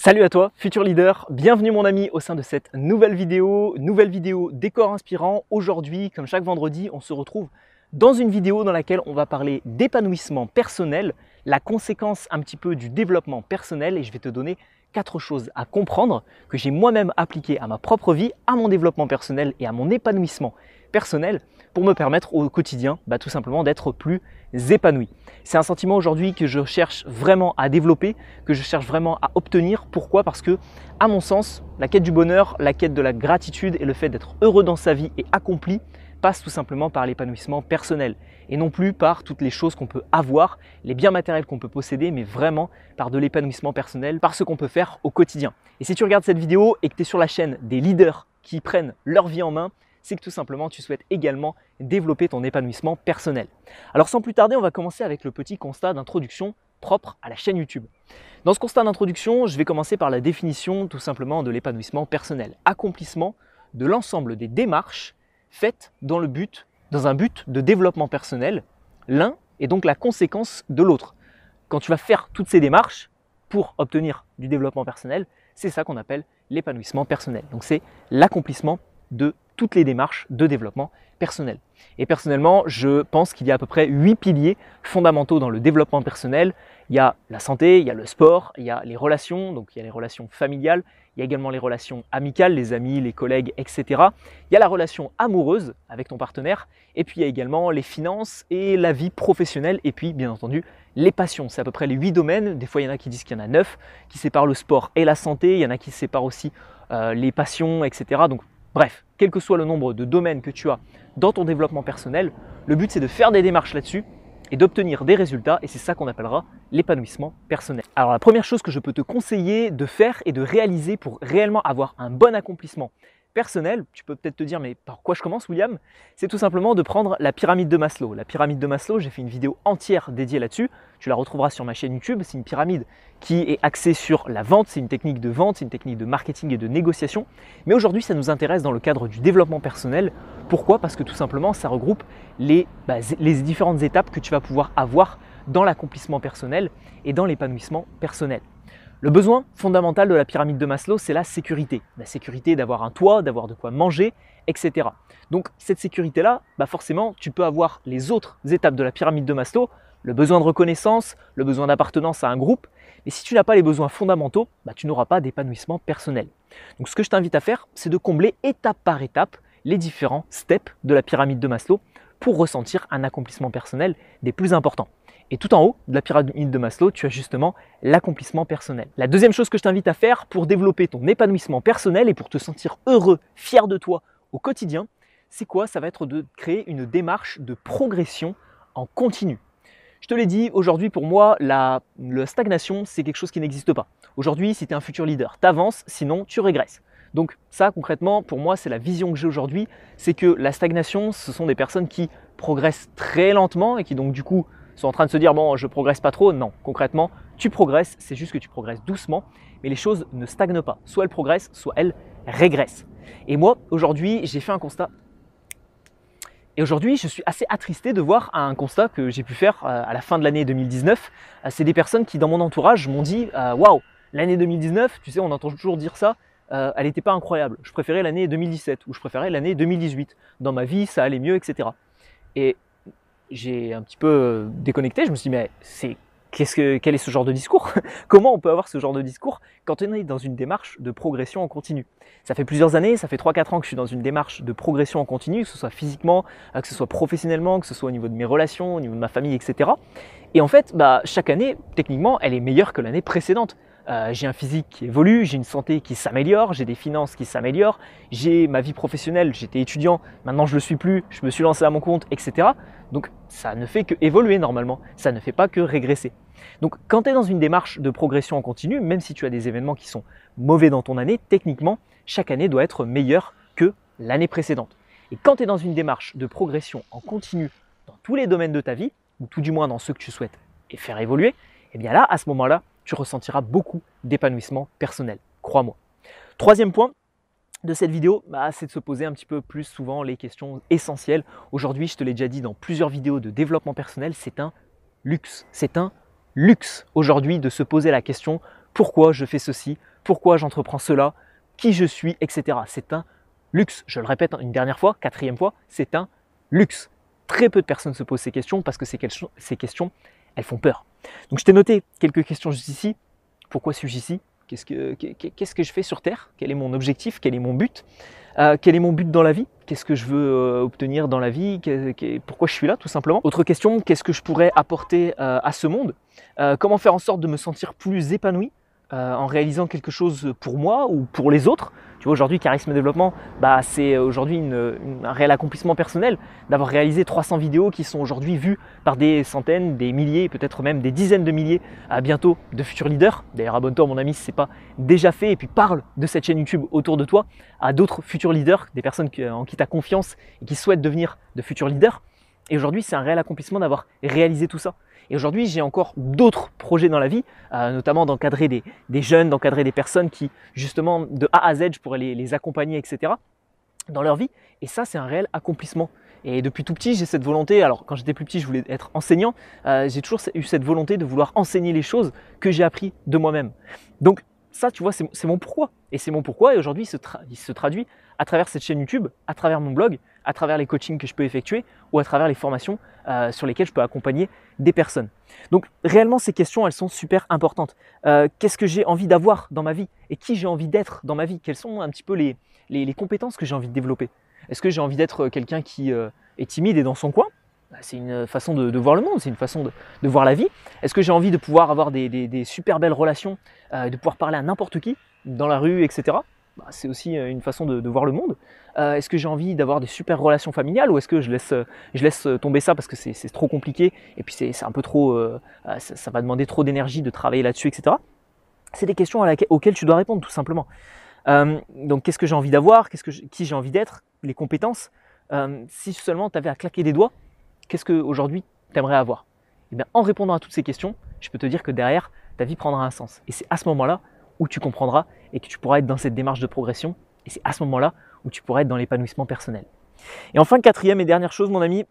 Salut à toi, futur leader, bienvenue mon ami au sein de cette nouvelle vidéo décor inspirant. Aujourd'hui, comme chaque vendredi, on se retrouve dans une vidéo dans laquelle on va parler d'épanouissement personnel, la conséquence un petit peu du développement personnel et je vais te donner 4 choses à comprendre que j'ai moi-même appliquées à ma propre vie, à mon développement personnel et à mon épanouissement personnel pour me permettre au quotidien tout simplement d'être plus épanoui. C'est un sentiment aujourd'hui que je cherche vraiment à développer, que je cherche vraiment à obtenir. Pourquoi? Parce que, à mon sens, la quête du bonheur, la quête de la gratitude et le fait d'être heureux dans sa vie et accompli passe tout simplement par l'épanouissement personnel et non plus par toutes les choses qu'on peut avoir, les biens matériels qu'on peut posséder, mais vraiment par de l'épanouissement personnel, par ce qu'on peut faire au quotidien. Et si tu regardes cette vidéo et que tu es sur la chaîne des leaders qui prennent leur vie en main, c'est que tout simplement tu souhaites également développer ton épanouissement personnel. Alors sans plus tarder, on va commencer avec le petit constat d'introduction propre à la chaîne YouTube. Dans ce constat d'introduction, je vais commencer par la définition tout simplement de l'épanouissement personnel. Accomplissement de l'ensemble des démarches faites dans un but de développement personnel. L'un est donc la conséquence de l'autre. Quand tu vas faire toutes ces démarches pour obtenir du développement personnel, c'est ça qu'on appelle l'épanouissement personnel. Donc c'est l'accomplissement de toutes les démarches de développement personnel. Et personnellement, je pense qu'il y a à peu près 8 piliers fondamentaux dans le développement personnel. Il y a la santé, il y a le sport, il y a les relations, donc il y a les relations familiales, il y a également les relations amicales, les amis, les collègues, etc. Il y a la relation amoureuse avec ton partenaire, et puis il y a également les finances et la vie professionnelle, et puis bien entendu les passions. C'est à peu près les 8 domaines. Des fois, il y en a qui disent qu'il y en a 9, qui séparent le sport et la santé, il y en a qui séparent aussi les passions, etc. Donc bref, quel que soit le nombre de domaines que tu as dans ton développement personnel, le but c'est de faire des démarches là-dessus et d'obtenir des résultats et c'est ça qu'on appellera l'épanouissement personnel. Alors la première chose que je peux te conseiller de faire et de réaliser pour réellement avoir un bon accomplissement personnel, tu peux peut-être te dire mais par quoi je commence William? C'est tout simplement de prendre la pyramide de Maslow. La pyramide de Maslow, j'ai fait une vidéo entière dédiée là-dessus, tu la retrouveras sur ma chaîne YouTube. C'est une pyramide qui est axée sur la vente, c'est une technique de vente, c'est une technique de marketing et de négociation. Mais aujourd'hui, ça nous intéresse dans le cadre du développement personnel. Pourquoi? Parce que tout simplement, ça regroupe les différentes étapes que tu vas pouvoir avoir dans l'accomplissement personnel et dans l'épanouissement personnel. Le besoin fondamental de la pyramide de Maslow, c'est la sécurité. La sécurité d'avoir un toit, d'avoir de quoi manger, etc. Donc cette sécurité-là, forcément, tu peux avoir les autres étapes de la pyramide de Maslow, le besoin de reconnaissance, le besoin d'appartenance à un groupe. Mais si tu n'as pas les besoins fondamentaux, tu n'auras pas d'épanouissement personnel. Donc ce que je t'invite à faire, c'est de combler étape par étape les différents steps de la pyramide de Maslow pour ressentir un accomplissement personnel des plus importants. Et tout en haut de la pyramide de Maslow, tu as justement l'accomplissement personnel. La deuxième chose que je t'invite à faire pour développer ton épanouissement personnel et pour te sentir heureux, fier de toi au quotidien, c'est quoi? Ça va être de créer une démarche de progression en continu. Je te l'ai dit, aujourd'hui pour moi, la stagnation, c'est quelque chose qui n'existe pas. Aujourd'hui, si tu es un futur leader, tu avances, sinon tu régresses. Donc ça, concrètement, pour moi, c'est la vision que j'ai aujourd'hui, c'est que la stagnation, ce sont des personnes qui progressent très lentement et qui donc du coup sont en train de se dire « bon, je progresse pas trop ». Non, concrètement, tu progresses, c'est juste que tu progresses doucement, mais les choses ne stagnent pas. Soit elles progressent, soit elles régressent. Et moi, aujourd'hui, j'ai fait un constat. Et aujourd'hui, je suis assez attristé de voir un constat que j'ai pu faire à la fin de l'année 2019. C'est des personnes qui, dans mon entourage, m'ont dit « waouh, l'année 2019, tu sais, on entend toujours dire ça, elle n'était pas incroyable. Je préférais l'annest 2017 ou je préférais l'année 2018. Dans ma vie, ça allait mieux, etc. » Et j'ai un petit peu déconnecté. Je me suis dit, mais quel est ce genre de discours? Comment on peut avoir ce genre de discours quand on est dans une démarche de progression en continu? Ça fait plusieurs années, ça fait 3-4 ans que je suis dans une démarche de progression en continu, que ce soit physiquement, que ce soit professionnellement, que ce soit au niveau de mes relations, au niveau de ma famille, etc. Et en fait, chaque année, techniquement, elle est meilleure que l'année précédente. J'ai un physique qui évolue, j'ai une santé qui s'améliore, j'ai des finances qui s'améliorent, j'ai ma vie professionnelle, j'étais étudiant, maintenant je ne le suis plus, je me suis lancé à mon compte, etc. Donc ça ne fait que évoluer normalement, ça ne fait pas que régresser. Donc quand tu es dans une démarche de progression en continu, même si tu as des événements qui sont mauvais dans ton année, techniquement, chaque année doit être meilleure que l'année précédente. Et quand tu es dans une démarche de progression en continu dans tous les domaines de ta vie, ou tout du moins dans ceux que tu souhaites faire évoluer, et bien là, à ce moment-là, tu ressentiras beaucoup d'épanouissement personnel, crois-moi. Troisième point de cette vidéo, c'est de se poser un petit peu plus souvent les questions essentielles. Aujourd'hui, je te l'ai déjà dit dans plusieurs vidéos de développement personnel, c'est un luxe. C'est un luxe aujourd'hui de se poser la question pourquoi je fais ceci, pourquoi j'entreprends cela, qui je suis, etc. C'est un luxe. Je le répète une dernière fois, quatrième fois, c'est un luxe. Très peu de personnes se posent ces questions parce que ces questions, elles font peur. Donc je t'ai noté quelques questions juste ici. Pourquoi suis-je ici? Qu'est-ce que je fais sur Terre? Quel est mon objectif? Quel est mon but? Quel est mon but dans la vie? Qu'est-ce que je veux obtenir dans la vie? Pourquoi je suis là, tout simplement? Autre question, qu'est-ce que je pourrais apporter à ce monde? Comment faire en sorte de me sentir plus épanoui en réalisant quelque chose pour moi ou pour les autres? Tu vois, aujourd'hui, Charisme Développement, c'est aujourd'hui un réel accomplissement personnel d'avoir réalisé 300 vidéos qui sont aujourd'hui vues par des centaines, des milliers, peut-être même des dizaines de milliers à bientôt de futurs leaders. D'ailleurs, abonne-toi, mon ami, si ce n'est pas déjà fait, et puis parle de cette chaîne YouTube autour de toi à d'autres futurs leaders, des personnes en qui tu as confiance et qui souhaitent devenir de futurs leaders. Et aujourd'hui, c'est un réel accomplissement d'avoir réalisé tout ça. Et aujourd'hui, j'ai encore d'autres projets dans la vie, notamment d'encadrer des jeunes, d'encadrer des personnes qui, justement, de A à Z, je pourrais les accompagner, etc., dans leur vie. Et ça, c'est un réel accomplissement. Et depuis tout petit, j'ai cette volonté, alors quand j'étais plus petit, je voulais être enseignant, j'ai toujours eu cette volonté de vouloir enseigner les choses que j'ai appris de moi-même. Donc ça, tu vois, c'est mon pourquoi. Et c'est mon pourquoi, et aujourd'hui, il se traduit à travers cette chaîne YouTube, à travers mon blog, à travers les coachings que je peux effectuer ou à travers les formations sur lesquelles je peux accompagner des personnes. Donc réellement, ces questions, elles sont super importantes. Qu'est-ce que j'ai envie d'avoir dans ma vie et qui j'ai envie d'être dans ma vie? Quelles sont un petit peu les compétences que j'ai envie de développer? Est-ce que j'ai envie d'être quelqu'un qui est timide et dans son coin? C'est une façon de voir le monde, c'est une façon de voir la vie. Est-ce que j'ai envie de pouvoir avoir des super belles relations, de pouvoir parler à n'importe qui dans la rue, etc. C'est aussi une façon de voir le monde. Est-ce que j'ai envie d'avoir des super relations familiales ou est-ce que je laisse tomber ça parce que c'est trop compliqué et puis c'est un peu trop, ça va demander trop d'énergie de travailler là-dessus, etc. C'est des questions auxquelles tu dois répondre tout simplement. Donc qu'est-ce que j'ai envie d'avoir, qui j'ai envie d'être, les compétences. Si seulement tu avais à claquer des doigts, qu'est-ce qu'aujourd'hui tu aimerais avoir? Et bien, en répondant à toutes ces questions, je peux te dire que derrière, ta vie prendra un sens. Et c'est à ce moment-là où tu comprendras et que tu pourras être dans cette démarche de progression. Et c'est à ce moment-là où tu pourras être dans l'épanouissement personnel. Et enfin, quatrième et dernière chose, mon ami,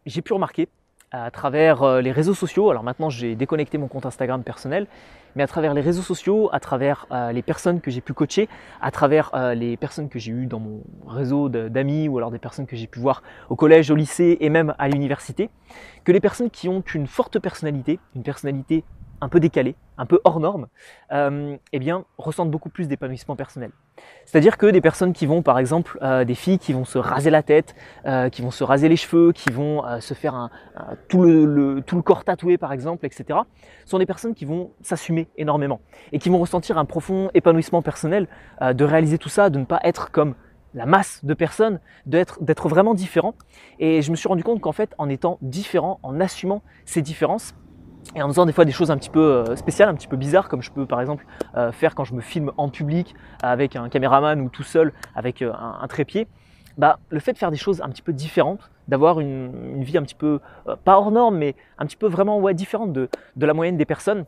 j'ai pu remarquer à travers les réseaux sociaux, alors maintenant j'ai déconnecté mon compte Instagram personnel, mais à travers les réseaux sociaux, à travers les personnes que j'ai pu coacher, à travers les personnes que j'ai eues dans mon réseau d'amis ou alors des personnes que j'ai pu voir au collège, au lycée et même à l'université, que les personnes qui ont une forte personnalité, une personnalité un peu décalée, un peu hors norme, eh bien, ressentent beaucoup plus d'épanouissement personnel. C'est-à-dire que des personnes qui vont, par exemple, des filles qui vont se raser la tête, qui vont se raser les cheveux, qui vont se faire tout le corps tatoué, par exemple, etc., sont des personnes qui vont s'assumer énormément et qui vont ressentir un profond épanouissement personnel de réaliser tout ça, de ne pas être comme la masse de personnes, d'être vraiment différent. Et je me suis rendu compte qu'en fait, en étant différent, en assumant ces différences, et en faisant des fois des choses un petit peu spéciales, un petit peu bizarres, comme je peux par exemple faire quand je me filme en public avec un caméraman ou tout seul avec un trépied, le fait de faire des choses un petit peu différentes, d'avoir une vie un petit peu, pas hors norme, mais un petit peu vraiment différente de la moyenne des personnes,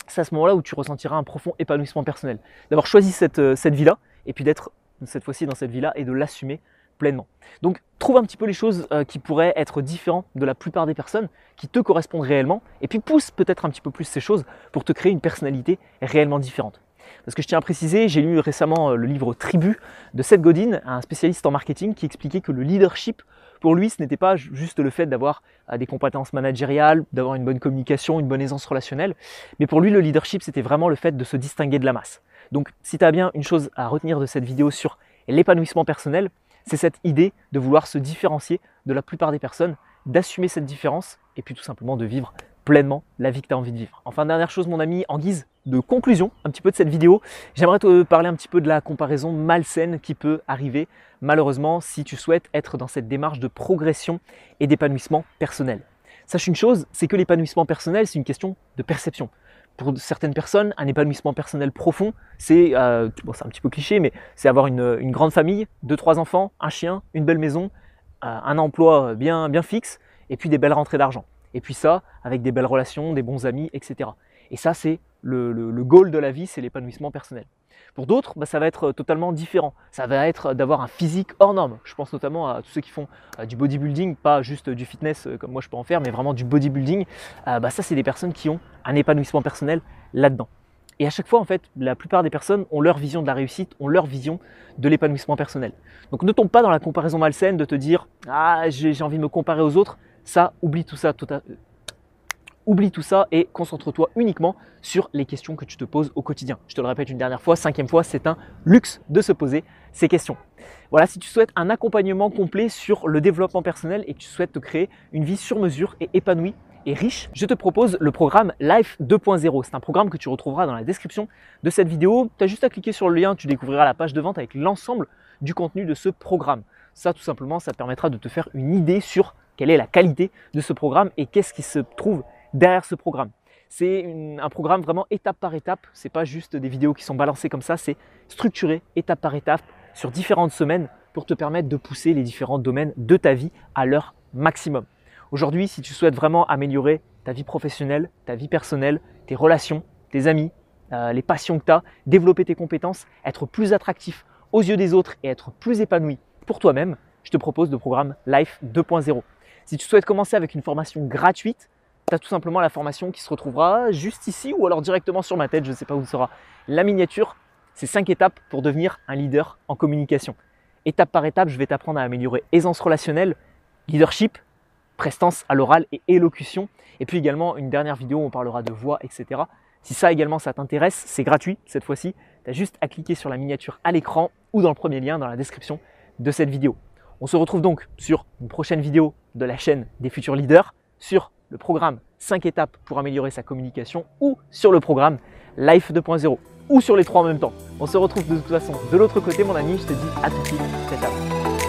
c'est à ce moment-là où tu ressentiras un profond épanouissement personnel. D'avoir choisi cette vie-là et puis d'être cette fois-ci dans cette vie-là et de l'assumer pleinement. Donc trouve un petit peu les choses qui pourraient être différentes de la plupart des personnes, qui te correspondent réellement, et puis pousse peut-être un petit peu plus ces choses pour te créer une personnalité réellement différente. Parce que je tiens à préciser, j'ai lu récemment le livre Tribu de Seth Godin, un spécialiste en marketing, qui expliquait que le leadership, pour lui, ce n'était pas juste le fait d'avoir des compétences managériales, d'avoir une bonne communication, une bonne aisance relationnelle, mais pour lui, le leadership, c'était vraiment le fait de se distinguer de la masse. Donc si tu as bien une chose à retenir de cette vidéo sur l'épanouissement personnel, c'est cette idée de vouloir se différencier de la plupart des personnes, d'assumer cette différence et puis tout simplement de vivre pleinement la vie que tu as envie de vivre. Enfin, dernière chose, mon ami, en guise de conclusion un petit peu de cette vidéo, j'aimerais te parler un petit peu de la comparaison malsaine qui peut arriver malheureusement si tu souhaites être dans cette démarche de progression et d'épanouissement personnel. Sache une chose, c'est que l'épanouissement personnel, c'est une question de perception. Pour certaines personnes, un épanouissement personnel profond, c'est un petit peu cliché, mais c'est avoir une grande famille, 2-3 enfants, un chien, une belle maison, un emploi bien fixe, et puis des belles rentrées d'argent. Et puis ça, avec des belles relations, des bons amis, etc. Et ça, c'est le goal de la vie, c'est l'épanouissement personnel. Pour d'autres, ça va être totalement différent. Ça va être d'avoir un physique hors norme. Je pense notamment à tous ceux qui font du bodybuilding, pas juste du fitness comme moi je peux en faire, mais vraiment du bodybuilding. Ça, c'est des personnes qui ont un épanouissement personnel là-dedans. Et à chaque fois, en fait, la plupart des personnes ont leur vision de la réussite, ont leur vision de l'épanouissement personnel. Donc ne tombe pas dans la comparaison malsaine de te dire « Ah, j'ai envie de me comparer aux autres ». Ça, oublie tout ça, oublie tout ça et concentre-toi uniquement sur les questions que tu te poses au quotidien. Je te le répète une dernière fois, 5e fois, c'est un luxe de se poser ces questions. Voilà, si tu souhaites un accompagnement complet sur le développement personnel et que tu souhaites te créer une vie sur mesure et épanouie et riche, je te propose le programme Life 2.0. C'est un programme que tu retrouveras dans la description de cette vidéo. Tu as juste à cliquer sur le lien, tu découvriras la page de vente avec l'ensemble du contenu de ce programme. Ça, tout simplement, ça te permettra de te faire une idée sur quelle est la qualité de ce programme et qu'est-ce qui se trouve derrière ce programme. C'est un programme vraiment étape par étape, ce n'est pas juste des vidéos qui sont balancées comme ça, c'est structuré étape par étape sur différentes semaines pour te permettre de pousser les différents domaines de ta vie à leur maximum. Aujourd'hui, si tu souhaites vraiment améliorer ta vie professionnelle, ta vie personnelle, tes relations, tes amis, les passions que tu as, développer tes compétences, être plus attractif aux yeux des autres et être plus épanoui pour toi-même, je te propose le programme Life 2.0. Si tu souhaites commencer avec une formation gratuite, tu as tout simplement la formation qui se retrouvera juste ici ou alors directement sur ma tête, je ne sais pas où sera la miniature. C'est 5 étapes pour devenir un leader en communication. Étape par étape, je vais t'apprendre à améliorer aisance relationnelle, leadership, prestance à l'oral et élocution. Et puis également une dernière vidéo où on parlera de voix, etc. Si ça également ça t'intéresse, c'est gratuit cette fois-ci. Tu as juste à cliquer sur la miniature à l'écran ou dans le premier lien dans la description de cette vidéo. On se retrouve donc sur une prochaine vidéo de la chaîne des futurs leaders, sur le programme 5 étapes pour améliorer sa communication ou sur le programme Life 2.0 ou sur les 3 en même temps. On se retrouve de toute façon de l'autre côté mon ami, je te dis à tout de suite, ciao ciao.